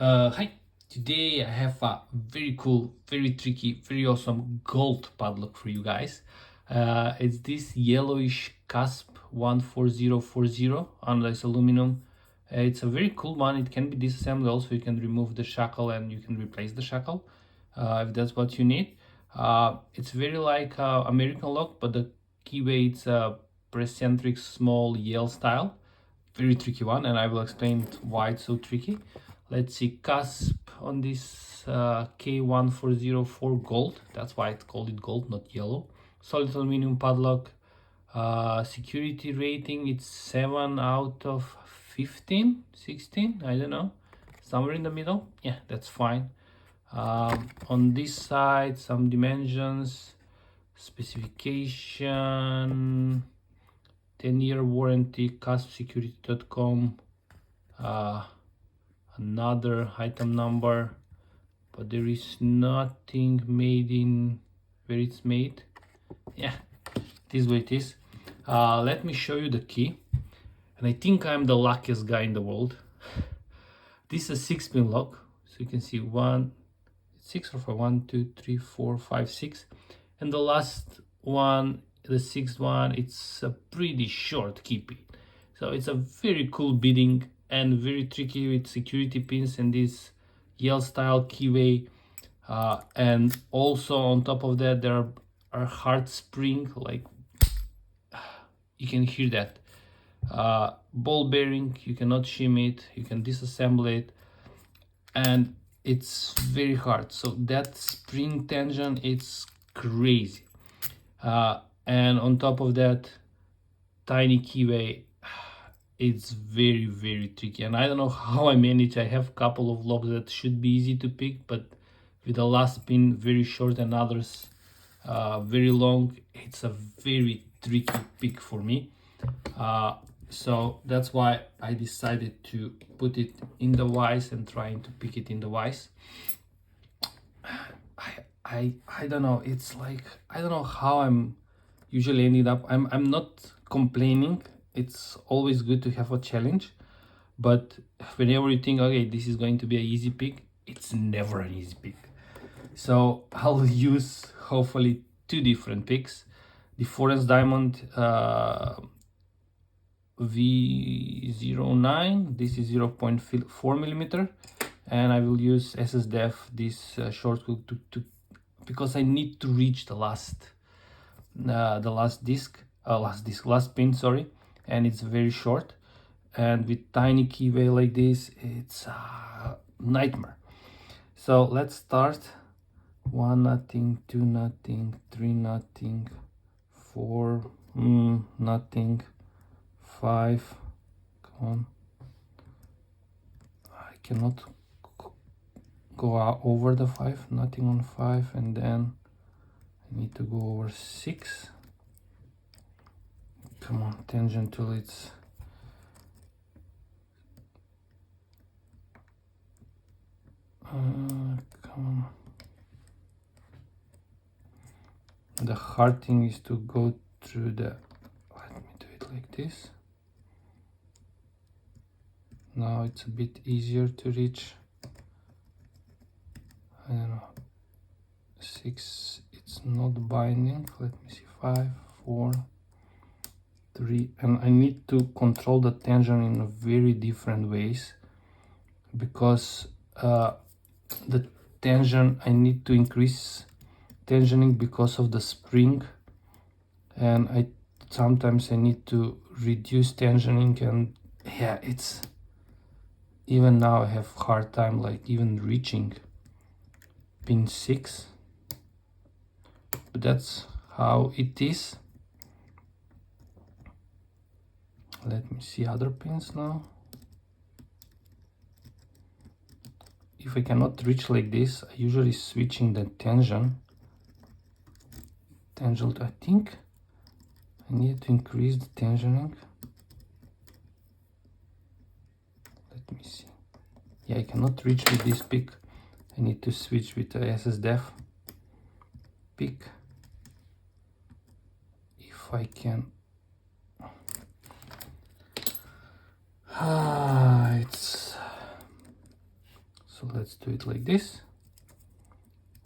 Hi, today I have a very cool, very tricky, very awesome gold padlock for you guys. It's this yellowish Kasp 14040 anodized aluminum. It's a very cool one. It can be disassembled also. You can remove the shackle and you can replace the shackle if that's what you need. It's very like American lock, but the keyway it's a precentric small yell style. Very tricky one, and I will explain why it's so tricky. Let's see, cusp on this K14040 gold. That's why it's called it gold, not yellow. Solid aluminum padlock. Security rating, it's 7 out of 15, 16, I don't know. Somewhere in the middle. Yeah, that's fine. On this side, some dimensions, specification, 10-year warranty, caspsecurity.com. Another item number, but there is nothing made in where it's made. Yeah, it is what it is. Let me show you the key, and I think I'm the luckiest guy in the world. This is a 6-pin lock, so you can see 6 or 1, 2, 3, 4, 5, 6, and the last one, the sixth one, it's a pretty short key pin, so it's a very cool bidding and very tricky with security pins and this yell style keyway, and also on top of that there are hard spring, like you can hear that. Ball bearing, you cannot shim it, you can disassemble it, and it's very hard, so that spring tension, it's crazy. And on top of that, tiny keyway, it's very tricky, and I don't know how I manage. I have a couple of locks that should be easy to pick, but with the last pin very short and others very long, it's a very tricky pick for me. So that's why I decided to put it in the vise and trying to pick it in the vise. I don't know, it's like I don't know how I'm usually ended up. I'm not complaining, it's always good to have a challenge, but whenever you think, okay, this is going to be an easy pick, it's never an easy pick. So I'll use hopefully two different picks. The Forest Diamond V09, this is 0.4 millimeter, and I will use SSDF, this short hook to because I need to reach the last pin, sorry, and it's very short, and with tiny keyway like this, it's a nightmare. So let's start. 1 nothing, 2 nothing, 3 nothing, 4 nothing, 5, come on, I cannot go over the 5, nothing on 5, and then I need to go over 6. Come on, tangent till it's come on. The hard thing is to go through the, let me do it like this. Now it's a bit easier to reach. I don't know, 6, it's not binding. Let me see, 5, 4, 3, and I need to control the tension in very different ways, because the tension, I need to increase tensioning because of the spring, and sometimes I need to reduce tensioning, and yeah, it's even now I have hard time like even reaching pin 6, but that's how it is. Let me see other pins now. If I cannot reach like this, I usually switching the tension. I think I need to increase the tensioning. Let me see. Yeah, I cannot reach with this pick. I need to switch with the SSDF pick. If I can. It's So let's do it like this.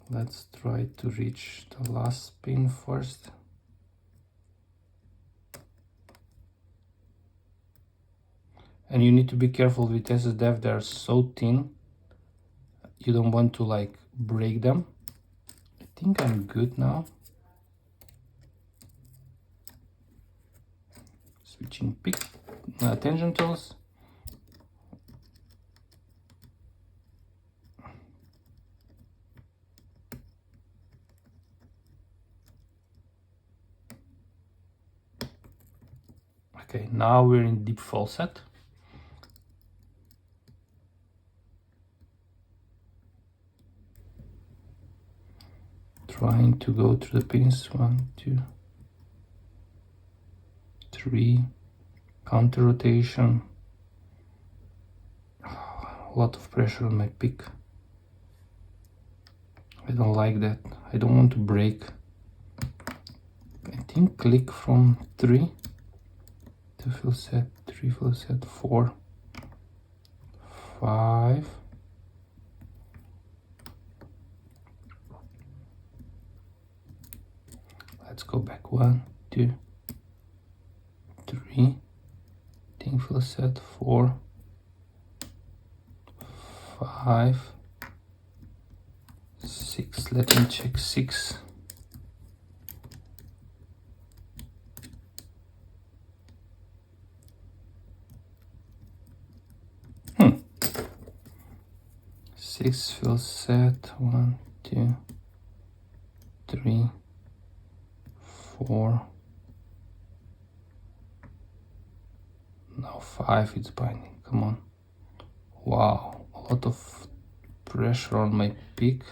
Let's try to reach the last pin first. And you need to be careful with SSDF, they're so thin. You don't want to like break them. I think I'm good now. Switching tension tools. Okay, now we're in deep faucet. Trying to go through the pins. 1, 2, 3. Counter rotation. A lot of pressure on my pick. I don't like that. I don't want to break. I think click from 3. 2 fill set, 3 fill set, 4, 5. Let's go back. 1, 2, 3. Think fill set, 4, 5, 6. Let me check 6. Six fill set. 1, 2, 3, 4. Now 5. It's binding. Come on. Wow, a lot of pressure on my pick.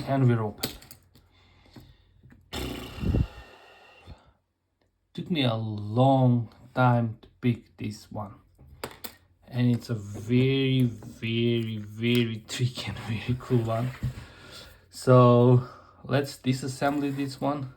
And we're open. Took me a long time to pick this one, and it's a very, very, very tricky and very cool one. So let's disassemble this one.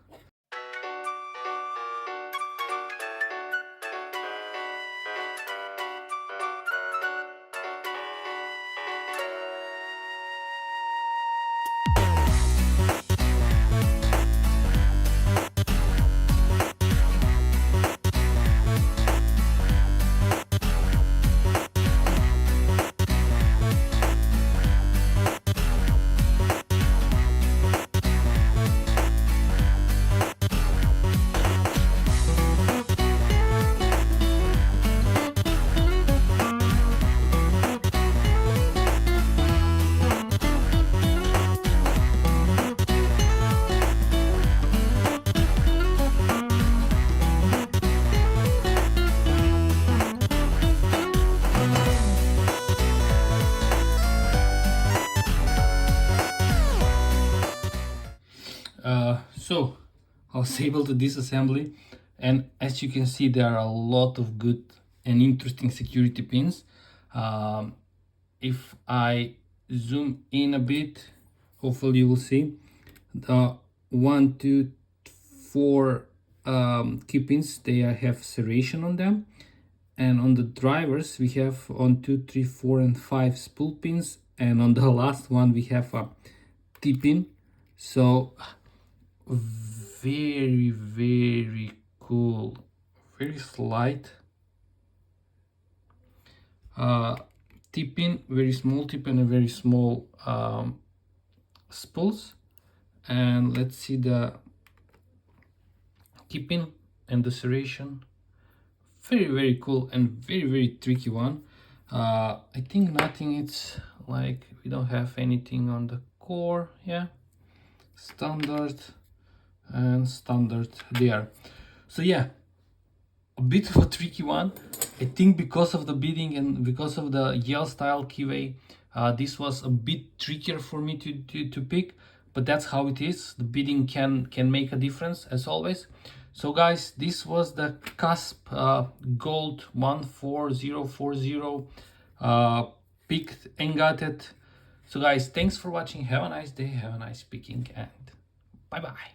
So I was able to disassemble, and as you can see, there are a lot of good and interesting security pins. If I zoom in a bit, hopefully you will see the 1, 2, 4 key pins. They have serration on them, and on the drivers we have 1, 2, 3, 4, and 5 spool pins, and on the last one we have a T-pin. So very, very cool, very slight T-pin, very small T-pin and very small spools. And let's see the key-pin and the serration. Very, very cool and very, very tricky one. I think nothing, it's like we don't have anything on the core. Yeah, standard and standard there. So yeah, a bit of a tricky one. I think because of the beading and because of the Yale style keyway, this was a bit trickier for me to pick, but that's how it is. The beading can make a difference, as always. So guys, this was the Kasp Gold 14040 picked and gutted. So guys, thanks for watching. Have a nice day, have a nice picking, and Bye bye.